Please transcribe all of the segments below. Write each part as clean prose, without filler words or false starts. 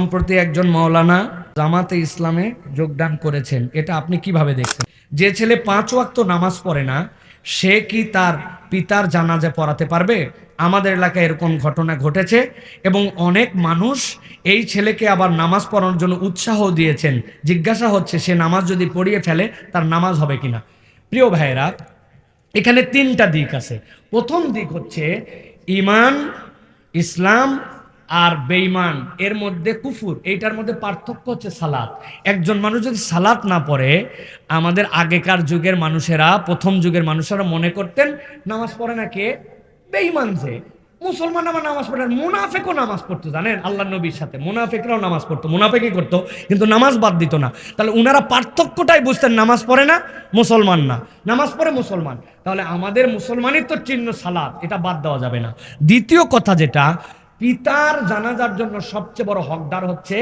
সম্প্রতি একজন মাওলানা জামাতে ইসলামে যোগদান করেছেন, এটা আপনি কিভাবে দেখছেন? যে ছেলে 5 ওয়াক্ত নামাজ পড়ে না, সে কি তার পিতার জানাজা পড়াতে পারবে? আমাদের এলাকায় এরকম ঘটনা ঘটেছে এবং অনেক মানুষ এই ছেলেকে আবার নামাজ পড়ানোর জন্য উৎসাহ দিয়েছেন। জিজ্ঞাসা হচ্ছে সে নামাজ যদি পড়িয়ে ফেলে তার নামাজ হবে কিনা। প্রিয় ভাইয়েরা, এখানে 3টা দিক আছে। প্রথম দিক হচ্ছে ঈমান, ইসলাম আর বেঈমান, এর মধ্যে কুফুর, এইটার মধ্যে পার্থক্য হচ্ছে সালাত। একজন মানুষ যদি সালাত না পড়ে, আমাদের আগেকার যুগের মানুষেরা, প্রথম যুগের মানুষেরা মনে করতেন নামাজ পড়ে না কে? বেঈমান। যে মুসলমান আবার নামাজ পড়ে, মুনাফেকও নামাজ পড়তো, জানেন? আল্লাহ নবীর সাথে মুনাফেকরাও নামাজ পড়তো, মুনাফেকি করতো কিন্তু নামাজ বাদ দিত না। তাহলে উনারা পার্থক্যটাই বুঝতেন, নামাজ পড়ে না মুসলমান না, নামাজ পড়ে মুসলমান। তাহলে আমাদের মুসলমানিত্ব চিহ্ন সালাত, এটা বাদ দেওয়া যাবে না। দ্বিতীয় কথা যেটা, পিতার জানাজার জন্য সবচেয়ে বড় হকদার হচ্ছে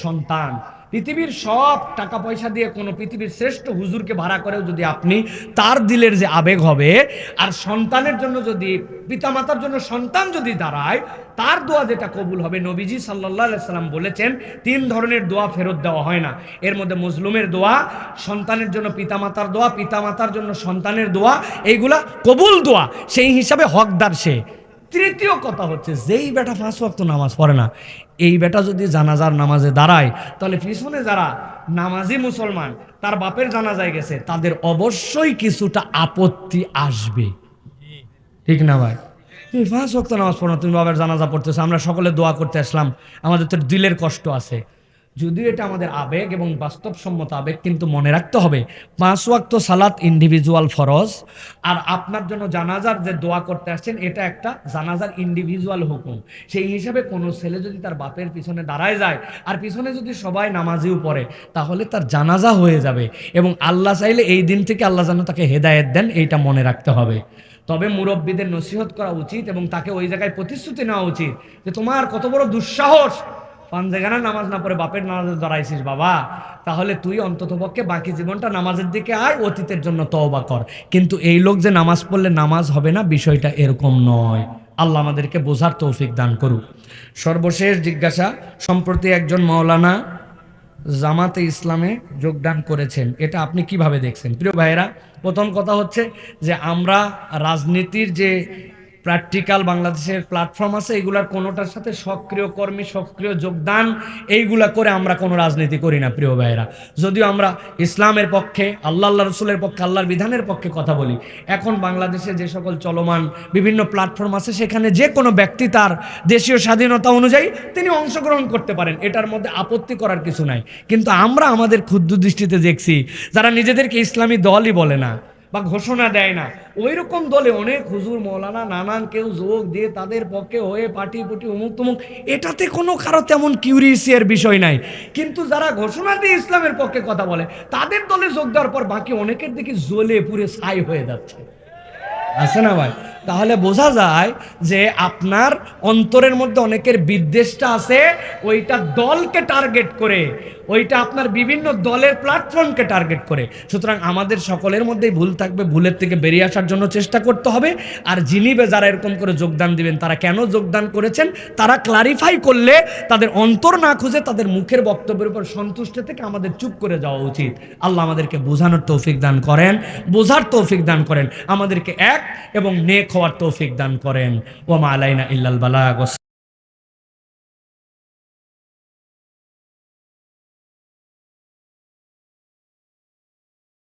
সন্তান। পৃথিবীর সব টাকা পয়সা দিয়ে কোনো পৃথিবীর শ্রেষ্ঠ হুজুরকে ভাড়া করেও যদি আপনি তার দিলের যে আবেগ হবে, আর সন্তানের জন্য যদি, পিতামাতার জন্য সন্তান যদি দাঁড়ায়, তার দোয়া যেটা কবুল হবে, নবীজি সাল্লাল্লাহু আলাইহি সাল্লাম বলেছেন 3 ধরনের দোয়া ফেরত দেওয়া হয় না। এর মধ্যে মজলুমের দোয়া, সন্তানের জন্য পিতামাতার দোয়া, পিতামাতার জন্য সন্তানের দোয়া, এইগুলা কবুল দোয়া, সেই হিসাবে হকদার সে। তৃতীয় কথা হচ্ছে, যেই বেটা 5 ওয়াক্ত নামাজ পড়ে না, এই বেটা যদি জানাজার নামাজে দাঁড়ায়, তাহলে পিছনে যারা নামাজি মুসলমান তার বাপের জানাজায় গেছে, তাদের অবশ্যই কিছুটা আপত্তি আসবে, ঠিক না ভাই? তুমি 5 ওয়াক্ত নামাজ পড়ো না, তুমি বাবার জানাজা পড়তেছো, আমরা সকলে দোয়া করতে আসলাম, আমাদের তো দিলের কষ্ট আছে। যদিও এটা আমাদের আবেগ এবং বাস্তবসম্মত আবেগ, কিন্তু মনে রাখতে হবে 5 ওয়াক্ত সালাত ইন্ডিভিজুয়াল ফরজ, আর আপনার জন্য জানাজার যে দোয়া করতে আসছেন, এটা একটা জানাজার ইন্ডিভিজুয়াল হুকুম। সেই হিসাবে কোনো ছেলে যদি তার বাপের পিছনে দাঁড়ায় যায়, আর পিছনে যদি সবাই নামাজিও পড়ে, তাহলে তার জানাজা হয়ে যাবে, এবং আল্লাহ চাইলে এই দিন থেকে আল্লাহ যেন তাকে হেদায়েত দেন, এইটা মনে রাখতে হবে। তবে মুরব্বীদের নসিহত করা উচিত এবং তাকে ওই জায়গায় প্রতিশ্রুতি নেওয়া উচিত যে তোমার কত বড় দুঃসাহস, পাঞ্জেগানা নামাজ না পড়ে বাপের নামাজে দাঁড়াইছিস বাবা, তাহলে তুই অন্ততপক্ষে বাকি জীবনটা নামাজের দিকে আয়, অতীতের জন্য তওবা কর। কিন্তু এই লোক যে নামাজ পড়লে নামাজ হবে না, বিষয়টা এরকম নয়। আল্লাহ আমাদেরকে বোঝার তৌফিক দান করুক। সর্বশেষ জিজ্ঞাসা, সম্প্রতি একজন মাওলানা জামাতে ইসলামে যোগদান করেছেন, এটা আপনি কিভাবে দেখছেন? প্রিয় ভাইয়েরা, প্রথম কথা হচ্ছে যে আমরা রাজনীতির যে প্র্যাকটিক্যাল বাংলাদেশের প্ল্যাটফর্ম আছে, এগুলার কোনোটার সাথে সক্রিয় কর্মী, সক্রিয় যোগদান এইগুলা করে আমরা কোনো রাজনীতি করি না প্রিয় ভাইয়েরা। যদিও আমরা ইসলামের পক্ষে, আল্লাহ রসুলের পক্ষে, আল্লাহর বিধানের পক্ষে কথা বলি। এখন বাংলাদেশে যে সকল চলমান বিভিন্ন প্ল্যাটফর্ম আছে, সেখানে যে কোনো ব্যক্তি তার দেশীয় স্বাধীনতা অনুযায়ী তিনি অংশগ্রহণ করতে পারেন, এটার মধ্যে আপত্তি করার কিছু নাই। কিন্তু আমরা আমাদের ক্ষুদ্র দৃষ্টিতে দেখছি, যারা নিজেদেরকে ইসলামী দলই বলে না বা ঘোষণা দেয় না, ওই রকম দলে অনেক হুজুর মৌলানা নানান কেউ যোগ দিয়ে তাদের পক্ষে হয়ে পাটি পুটি অমুক তমুক, এটাতে কোনো কারো তেমন কিউরিয়াসের বিষয় নাই। কিন্তু যারা ঘোষণা দিয়ে ইসলামের পক্ষে কথা বলে, তাদের দলে যোগ দেওয়ার পর বাকি অনেকের দিকে জ্বলে পুড়ে ছাই হয়ে যাচ্ছে, আছে না ভাই? তাহলে বোঝা যায় যে আপনার অন্তরের মধ্যে অনেকের বিদ্বেষটা আছে, ওইটা দলকে টার্গেট করে, ওইটা আপনার বিভিন্ন দলের প্ল্যাটফর্মকে টার্গেট করে। সুতরাং আমাদের সকলের মধ্যেই ভুল থাকবে, ভুলের থেকে বেরিয়ে আসার জন্য চেষ্টা করতে হবে। আর যিনি যারা এরকম করে যোগদান দিবেন, তারা কেন যোগদান করেছেন তারা ক্লারিফাই করলে, তাদের অন্তর না খুঁজে তাদের মুখের বক্তব্যের উপর সন্তুষ্ট থেকে আমাদের চুপ করে যাওয়া উচিত। আল্লাহ আমাদেরকে বোঝানোর তৌফিক দান করেন, বোঝার তৌফিক দান করেন, আমাদেরকে এক এবং নেক হওয়ার তৌফিক দান করেন। ওয়া মা আলাইনা ইল্লাল বালাগ।